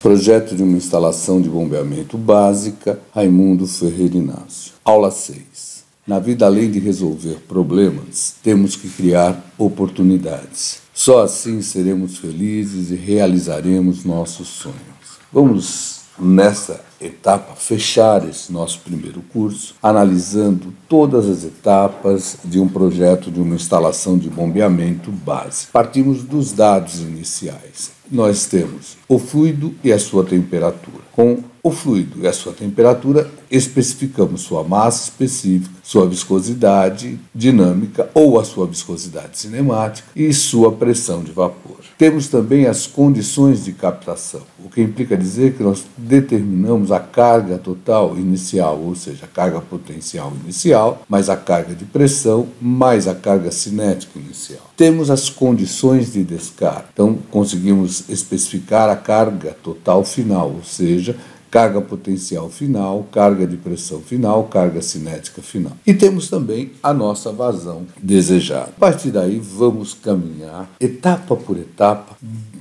Projeto de uma instalação de bombeamento básica, Raimundo Ferreira Inácio. Aula 6. Na vida, além de resolver problemas, temos que criar oportunidades. Só assim seremos felizes e realizaremos nossos sonhos. Vamos, nessa etapa, fechar esse nosso primeiro curso, analisando todas as etapas de um projeto de uma instalação de bombeamento básico. Partimos dos dados iniciais. Nós temos o fluido e a sua temperatura. Com o fluido e a sua temperatura, especificamos sua massa específica, sua viscosidade dinâmica ou a sua viscosidade cinemática e sua pressão de vapor. Temos também as condições de captação, o que implica dizer que nós determinamos a carga total inicial, ou seja, a carga potencial inicial, mais a carga de pressão, mais a carga cinética inicial. Temos as condições de descarga, então conseguimos especificar a carga total final, ou seja, carga potencial final, carga de pressão final, carga cinética final. E temos também a nossa vazão desejada. A partir daí, vamos caminhar etapa por etapa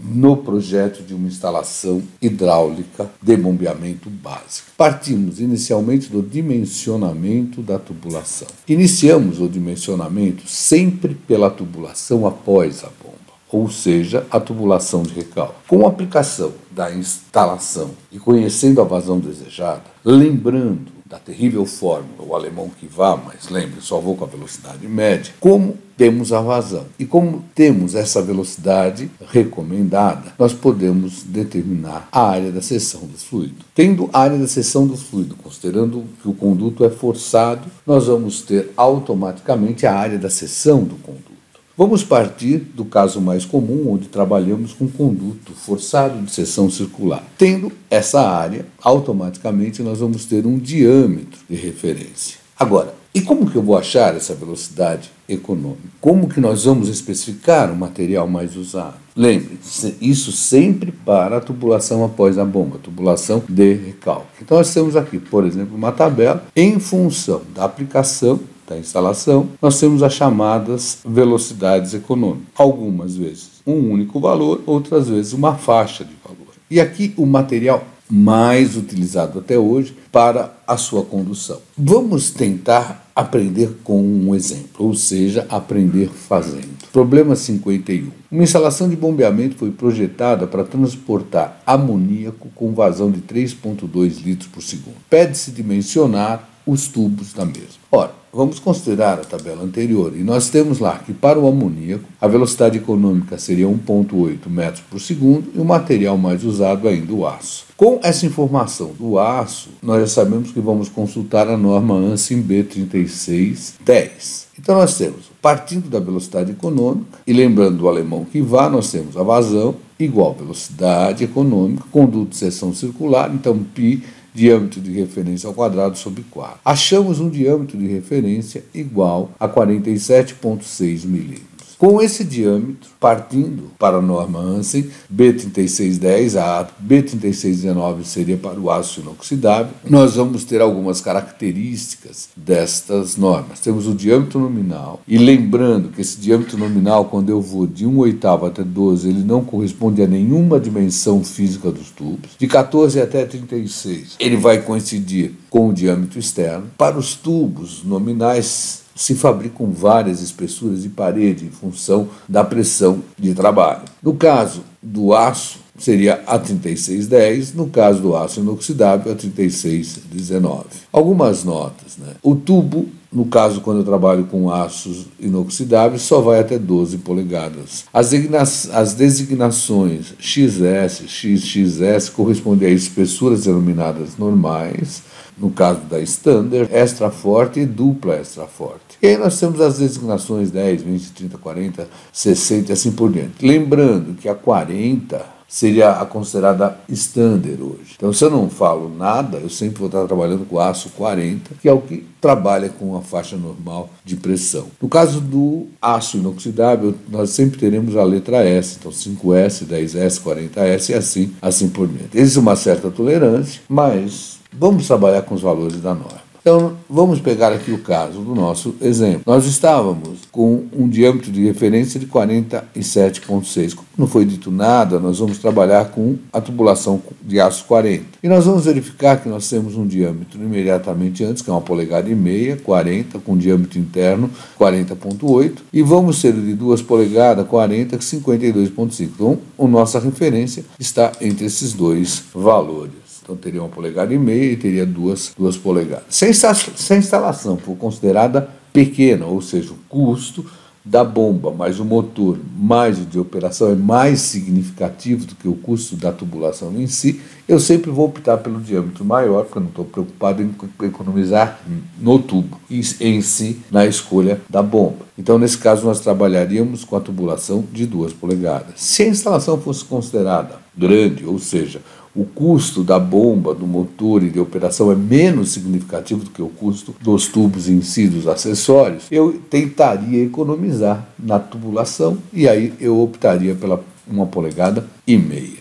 no projeto de uma instalação hidráulica de bombeamento básico. Partimos inicialmente do dimensionamento da tubulação. Iniciamos o dimensionamento sempre pela tubulação após a bomba, ou seja, a tubulação de recalque. Com a aplicação da instalação e conhecendo a vazão desejada, lembrando da terrível fórmula, o alemão que vá, mas lembre, só vou com a velocidade média, como temos a vazão. E como temos essa velocidade recomendada, nós podemos determinar a área da seção do fluido. Tendo a área da seção do fluido, considerando que o conduto é forçado, nós vamos ter automaticamente a área da seção do conduto. Vamos partir do caso mais comum, onde trabalhamos com conduto forçado de seção circular. Tendo essa área, automaticamente nós vamos ter um diâmetro de referência. Agora, e como que eu vou achar essa velocidade econômica? Como que nós vamos especificar o material mais usado? Lembre-se, isso sempre para a tubulação após a bomba, tubulação de recalque. Então nós temos aqui, por exemplo, uma tabela em função da aplicação da instalação, nós temos as chamadas velocidades econômicas. Algumas vezes um único valor, outras vezes uma faixa de valor. E aqui o material mais utilizado até hoje para a sua condução. Vamos tentar aprender com um exemplo, ou seja, aprender fazendo. Problema 51. Uma instalação de bombeamento foi projetada para transportar amoníaco com vazão de 3,2 litros por segundo. Pede-se dimensionar os tubos da mesma. Ora, vamos considerar a tabela anterior e nós temos lá que para o amoníaco a velocidade econômica seria 1,8 metros por segundo e o material mais usado ainda o aço. Com essa informação do aço, nós já sabemos que vamos consultar a norma ANSI B3610. Então nós temos, partindo da velocidade econômica e lembrando do alemão que vá, nós temos a vazão igual velocidade econômica, conduto de seção circular, então π, diâmetro de referência ao quadrado sobre 4. Achamos um diâmetro de referência igual a 47,6 milímetros. Com esse diâmetro, partindo para a norma ANSI B3610, a B3619 seria para o aço inoxidável, nós vamos ter algumas características destas normas. Temos o diâmetro nominal, e lembrando que esse diâmetro nominal, quando eu vou de 1/8 até 12, ele não corresponde a nenhuma dimensão física dos tubos. De 14 até 36, ele vai coincidir com o diâmetro externo. Para os tubos nominais, se fabricam várias espessuras de parede em função da pressão de trabalho. No caso do aço, seria a 3610, no caso do aço inoxidável, a 3619. Algumas notas, né? O tubo, no caso quando eu trabalho com aços inoxidáveis, só vai até 12 polegadas. As designações XS, XXS correspondem a espessuras denominadas normais, no caso da Standard, extra forte e dupla extra forte. E aí nós temos as designações 10, 20, 30, 40, 60 e assim por diante. Lembrando que a 40 seria a considerada Standard hoje. Então, se eu não falo nada, eu sempre vou estar trabalhando com aço 40, que é o que trabalha com a faixa normal de pressão. No caso do aço inoxidável, nós sempre teremos a letra S, então 5S, 10S, 40S e assim por diante. Existe uma certa tolerância, mas vamos trabalhar com os valores da norma. Então, vamos pegar aqui o caso do nosso exemplo. Nós estávamos com um diâmetro de referência de 47,6. Como não foi dito nada, nós vamos trabalhar com a tubulação de aço 40. E nós vamos verificar que nós temos um diâmetro imediatamente antes, que é 1,5 polegadas, 40, com diâmetro interno 40,8, e vamos ter de 2 polegadas, 40, 52,5. Então, a nossa referência está entre esses dois valores. Então, teria 1,5 polegadas e teria 2 polegadas. Se a instalação for considerada pequena, ou seja, o custo da bomba mais o motor mais o de operação é mais significativo do que o custo da tubulação em si, eu sempre vou optar pelo diâmetro maior, porque eu não estou preocupado em economizar no tubo em si, na escolha da bomba. Então, nesse caso, nós trabalharíamos com a tubulação de 2 polegadas. Se a instalação fosse considerada grande, ou seja, o custo da bomba, do motor e de operação é menos significativo do que o custo dos tubos em si, dos acessórios, eu tentaria economizar na tubulação e aí eu optaria pela 1,5 polegadas.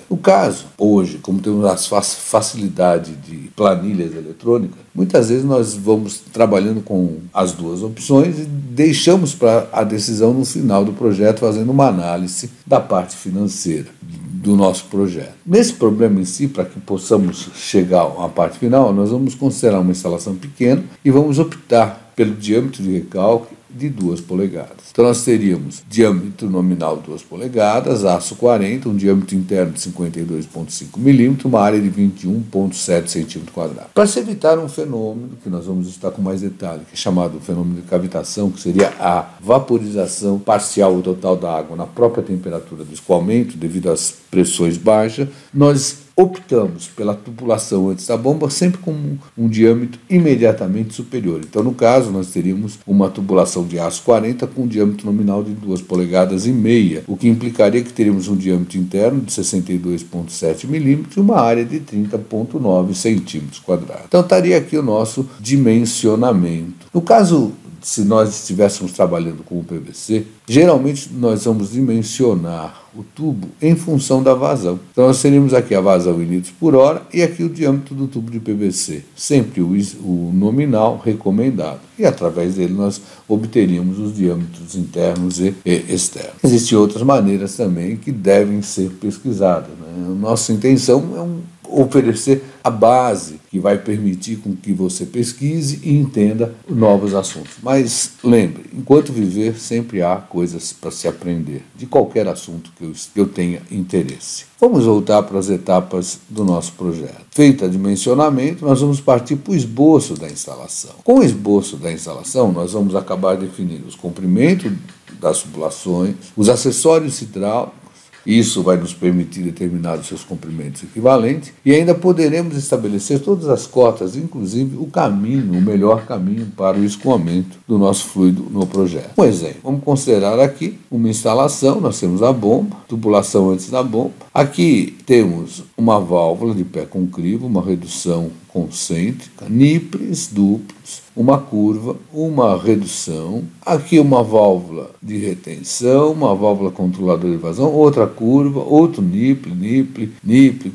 No caso, hoje, como temos a facilidade de planilhas eletrônicas, muitas vezes nós vamos trabalhando com as duas opções e deixamos para a decisão no final do projeto, fazendo uma análise da parte financeira do nosso projeto. Nesse problema em si, para que possamos chegar à parte final, nós vamos considerar uma instalação pequena e vamos optar pelo diâmetro de recalque de 2 polegadas. Então nós teríamos diâmetro nominal 2 polegadas, aço 40, um diâmetro interno de 52,5 milímetros, uma área de 21,7 centímetros quadrados. Para se evitar um fenômeno, que nós vamos estar com mais detalhe, que é chamado fenômeno de cavitação, que seria a vaporização parcial ou total da água na própria temperatura do escoamento, devido às pressões baixas, nós optamos pela tubulação antes da bomba sempre com um diâmetro imediatamente superior. Então, no caso, nós teríamos uma tubulação de aço 40 com um diâmetro nominal de 2 polegadas e meia, o que implicaria que teríamos um diâmetro interno de 62,7 milímetros e uma área de 30,9 centímetros quadrados. Então, estaria aqui o nosso dimensionamento. No caso, se nós estivéssemos trabalhando com o PVC, geralmente nós vamos dimensionar o tubo em função da vazão. Então nós teríamos aqui a vazão em litros por hora e aqui o diâmetro do tubo de PVC, sempre o nominal recomendado. E através dele nós obteríamos os diâmetros internos e externos. Existem outras maneiras também que devem ser pesquisadas, né? Nossa intenção é oferecer a base que vai permitir com que você pesquise e entenda novos assuntos. Mas lembre, enquanto viver, sempre há coisas para se aprender, de qualquer assunto que eu tenha interesse. Vamos voltar para as etapas do nosso projeto. Feito o dimensionamento, nós vamos partir para o esboço da instalação. Com o esboço da instalação, nós vamos acabar definindo os comprimentos das tubulações, os acessórios hidráulicos. Isso vai nos permitir determinar os seus comprimentos equivalentes e ainda poderemos estabelecer todas as cotas, inclusive o caminho, o melhor caminho para o escoamento do nosso fluido no projeto. Um exemplo, vamos considerar aqui uma instalação, nós temos a bomba, tubulação antes da bomba. Aqui temos uma válvula de pé com crivo, uma redução concêntrica, nipples duplos, uma curva, uma redução, aqui uma válvula de retenção, uma válvula controladora de vazão, outra curva, outro nipple,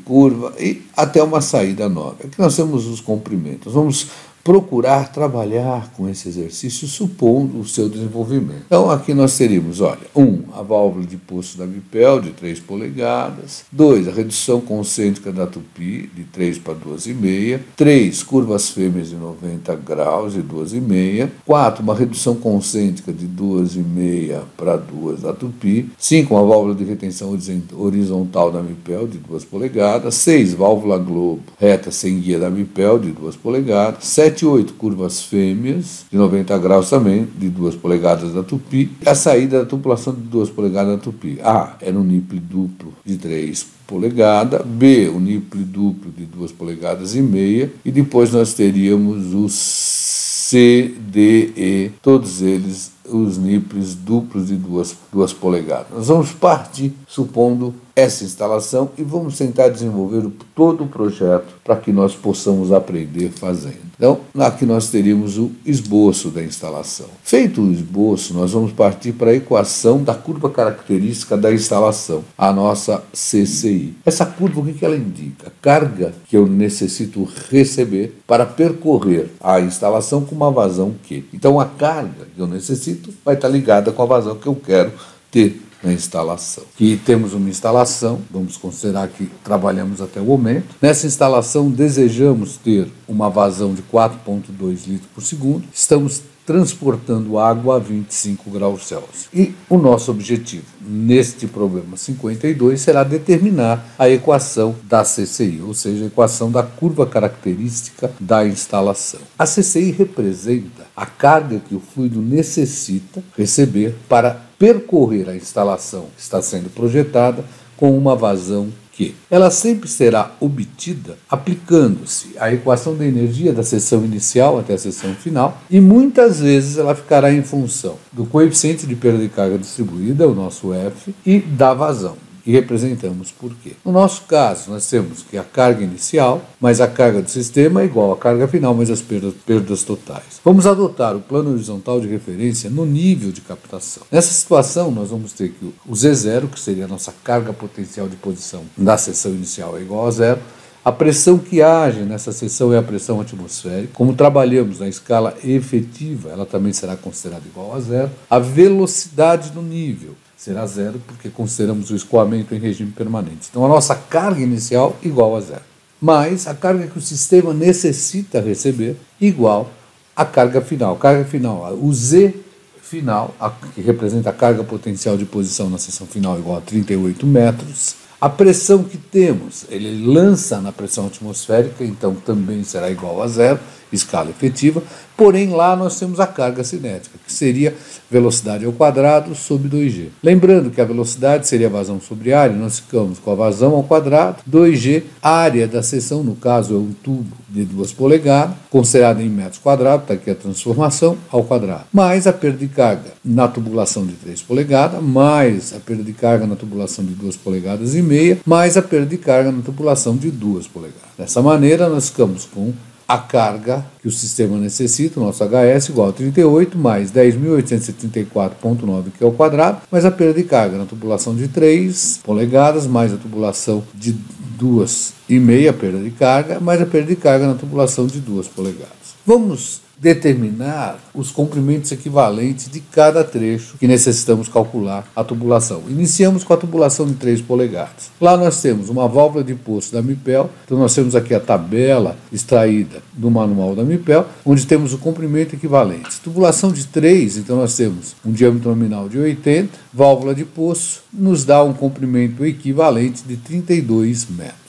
curva e até uma saída nova. Aqui nós temos os comprimentos. Vamos procurar trabalhar com esse exercício supondo o seu desenvolvimento. Então aqui nós teríamos, olha, 1. A válvula de poço da Bipel de 3 polegadas, 2. A redução concêntrica da tupi de 3 para 2,5, 3. Curvas fêmeas de 90 graus e 2,5, 4. Uma redução concêntrica de 2,5 para 2 da tupi, 5. Uma válvula de retenção horizontal da Bipel de 2 polegadas, 6. Válvula globo reta sem guia da Bipel de 2 polegadas, 7 e 8 curvas fêmeas, de 90 graus também, de 2 polegadas da tupi. A saída da tubulação de 2 polegadas da tupi. A era um nipple duplo de 3 polegadas. B, o nipple duplo de 2 polegadas e meia. E depois nós teríamos os C, D, E, todos eles os nipples duplos de 2 polegadas. Nós vamos partir supondo essa instalação e vamos tentar desenvolver todo o projeto para que nós possamos aprender fazendo. Então, aqui nós teríamos o esboço da instalação. Feito o esboço, nós vamos partir para a equação da curva característica da instalação, a nossa CCI. Essa curva, o que ela indica? A carga que eu necessito receber para percorrer a instalação com uma vazão Q. Então, a carga que eu necessito vai estar ligada com a vazão que eu quero ter na instalação. E temos uma instalação, vamos considerar que trabalhamos até o momento. Nessa instalação desejamos ter uma vazão de 4,2 litros por segundo. Estamos transportando água a 25 graus Celsius. E o nosso objetivo neste problema 52 será determinar a equação da CCI, ou seja, a equação da curva característica da instalação. A CCI representa a carga que o fluido necessita receber para percorrer a instalação que está sendo projetada com uma vazão Q. Ela sempre será obtida aplicando-se a equação da energia da seção inicial até a seção final e muitas vezes ela ficará em função do coeficiente de perda de carga distribuída, o nosso F, e da vazão. E representamos por quê? No nosso caso, nós temos que a carga inicial mais a carga do sistema é igual à carga final mais as perdas totais. Vamos adotar o plano horizontal de referência no nível de captação. Nessa situação, nós vamos ter que o Z0, que seria a nossa carga potencial de posição da seção inicial, é igual a zero. A pressão que age nessa seção é a pressão atmosférica. Como trabalhamos na escala efetiva, ela também será considerada igual a zero. A velocidade do nível será zero, porque consideramos o escoamento em regime permanente. Então, a nossa carga inicial igual a zero. Mais a carga que o sistema necessita receber igual à carga final. Carga final, o Z final, que representa a carga potencial de posição na seção final, igual a 38 metros. A pressão que temos, ele lança na pressão atmosférica, então também será igual a zero, escala efetiva, porém lá nós temos a carga cinética, que seria velocidade ao quadrado sobre 2G. Lembrando que a velocidade seria a vazão sobre área, nós ficamos com a vazão ao quadrado, 2G, a área da seção, no caso é um tubo de 2 polegadas, considerado em metros quadrados, está aqui a transformação, ao quadrado, mais a perda de carga na tubulação de 3 polegadas, mais a perda de carga na tubulação de 2 polegadas e meia, mais a perda de carga na tubulação de 2 polegadas. Dessa maneira, nós ficamos com a carga que o sistema necessita, o nosso HS, igual a 38, mais 10.834,9 que é o quadrado, mais a perda de carga na tubulação de 3 polegadas, mais a tubulação de 2,5, perda de carga, mais a perda de carga na tubulação de 2 polegadas. Vamos determinar os comprimentos equivalentes de cada trecho que necessitamos calcular a tubulação. Iniciamos com a tubulação de 3 polegadas. Lá nós temos uma válvula de poço da MIPEL, então nós temos aqui a tabela extraída do manual da MIPEL, onde temos o comprimento equivalente. Tubulação de 3, então nós temos um diâmetro nominal de 80, válvula de poço nos dá um comprimento equivalente de 32 metros.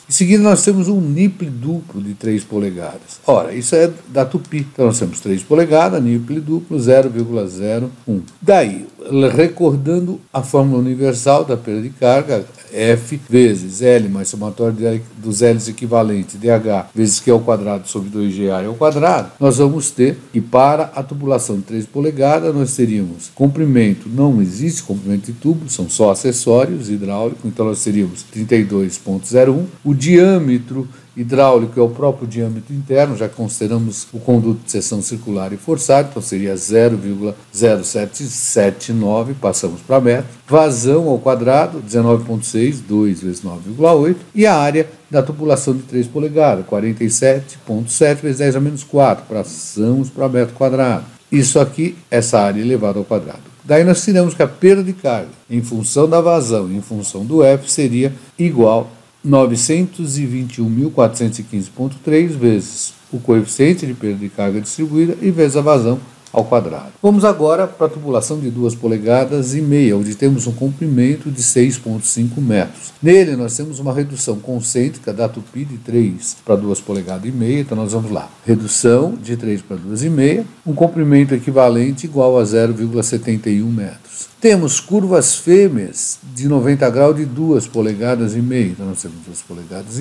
Em seguida, nós temos um nipple duplo de 3 polegadas. Ora, isso é da Tupi. Então, nós temos 3 polegadas, nipple duplo, 0,01. Daí, recordando a fórmula universal da perda de carga, F vezes L mais somatório dos L's equivalente, DH, vezes Q ao quadrado sobre 2G área ao quadrado, nós vamos ter que para a tubulação de 3 polegadas, nós teríamos comprimento, não existe comprimento de tubo, são só acessórios hidráulicos, então nós teríamos 32,01. O diâmetro hidráulico é o próprio diâmetro interno, já consideramos o conduto de seção circular e forçado, então seria 0,0779, passamos para metro. Vazão ao quadrado, 19,6, 2 vezes 9,8. E a área da tubulação de 3 polegadas, 47,7 vezes 10 a menos 4, passamos para metro quadrado. Isso aqui, essa área elevada ao quadrado. Daí nós tiramos que a perda de carga, em função da vazão e em função do F, seria igual a 921.415,3 vezes o coeficiente de perda de carga distribuída e vezes a vazão ao quadrado. Vamos agora para a tubulação de 2 polegadas e meia, onde temos um comprimento de 6,5 metros. Nele nós temos uma redução concêntrica da tupi de 3 para 2 polegadas e meia, então nós vamos lá. Redução de 3 para 2,5, um comprimento equivalente igual a 0,71 metros. Temos curvas fêmeas de 90 graus de 2,5 polegadas. Então nós temos 2,5 polegadas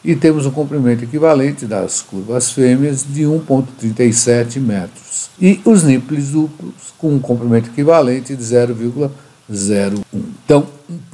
e temos um comprimento equivalente das curvas fêmeas de 1,37 metros. E os nipples duplos com um comprimento equivalente de 0,01. Então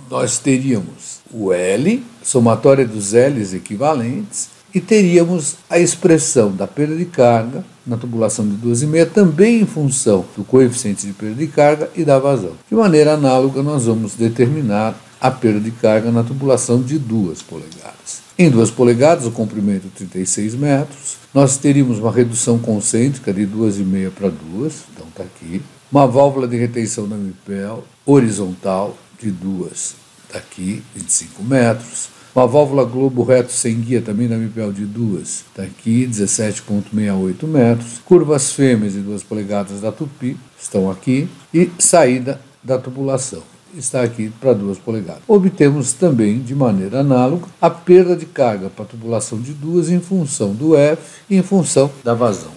nós teríamos o L, somatória dos L's equivalentes, e teríamos a expressão da perda de carga na tubulação de 2,5, também em função do coeficiente de perda de carga e da vazão. De maneira análoga, nós vamos determinar a perda de carga na tubulação de 2 polegadas. Em 2 polegadas, o comprimento 36 metros, nós teríamos uma redução concêntrica de 2,5 para 2, então está aqui, uma válvula de retenção da MIPEL horizontal de 2, está aqui, 25 metros, uma válvula globo reto sem guia também da MIPEL de 2, está aqui, 17,68 metros. Curvas fêmeas de 2 polegadas da Tupi estão aqui. E saída da tubulação está aqui para 2 polegadas. Obtemos também, de maneira análoga, a perda de carga para a tubulação de 2 em função do F e em função da vazão.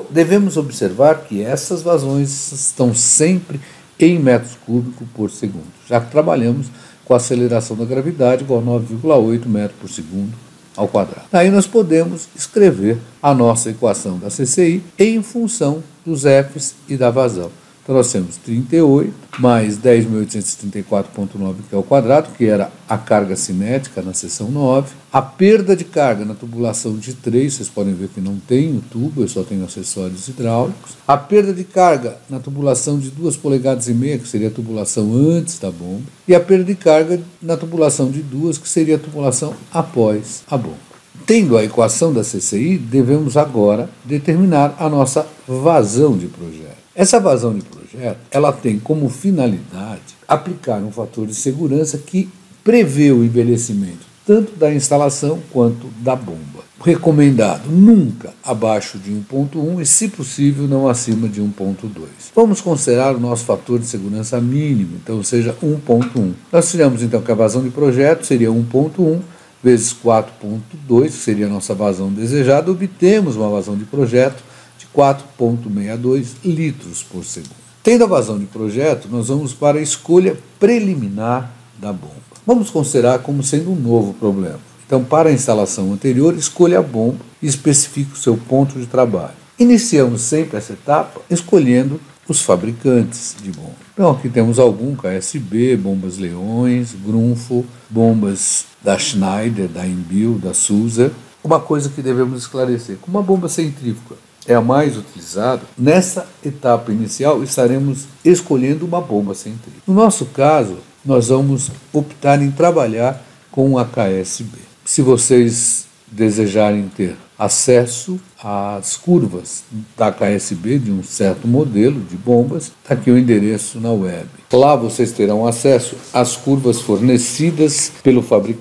Devemos observar que essas vazões estão sempre em metros cúbicos por segundo, já que trabalhamos com a aceleração da gravidade igual a 9,8 metros por segundo ao quadrado. Aí nós podemos escrever a nossa equação da CCI em função dos F's e da vazão. Então nós temos 38 mais 10.834,9 que é o quadrado, que era a carga cinética na seção 9. A perda de carga na tubulação de 3, vocês podem ver que não tem o tubo, eu só tenho acessórios hidráulicos. A perda de carga na tubulação de 2,5 polegadas, que seria a tubulação antes da bomba. E a perda de carga na tubulação de 2, que seria a tubulação após a bomba. Tendo a equação da CCI, devemos agora determinar a nossa vazão de projeto. Essa vazão de projeto, ela tem como finalidade aplicar um fator de segurança que prevê o envelhecimento tanto da instalação quanto da bomba. Recomendado nunca abaixo de 1,1 e, se possível, não acima de 1,2. Vamos considerar o nosso fator de segurança mínimo, então seja 1,1. Nós tiramos então que a vazão de projeto seria 1,1 vezes 4,2, que seria a nossa vazão desejada, obtemos uma vazão de projeto de 4,62 litros por segundo. Tendo a vazão de projeto, nós vamos para a escolha preliminar da bomba. Vamos considerar como sendo um novo problema. Então, para a instalação anterior, escolha a bomba e especifique o seu ponto de trabalho. Iniciamos sempre essa etapa escolhendo os fabricantes de bomba. Então, aqui temos algum KSB, bombas Leões, Grunfo, bombas da Schneider, da Inbil, da Sulzer. Uma coisa que devemos esclarecer, como a bomba centrífuga é a mais utilizada, nessa etapa inicial estaremos escolhendo uma bomba centrífuga. No nosso caso, nós vamos optar em trabalhar com a KSB. Se vocês desejarem ter acesso às curvas da KSB de um certo modelo de bombas, está aqui o endereço na web. Lá vocês terão acesso às curvas fornecidas pelo fabricante.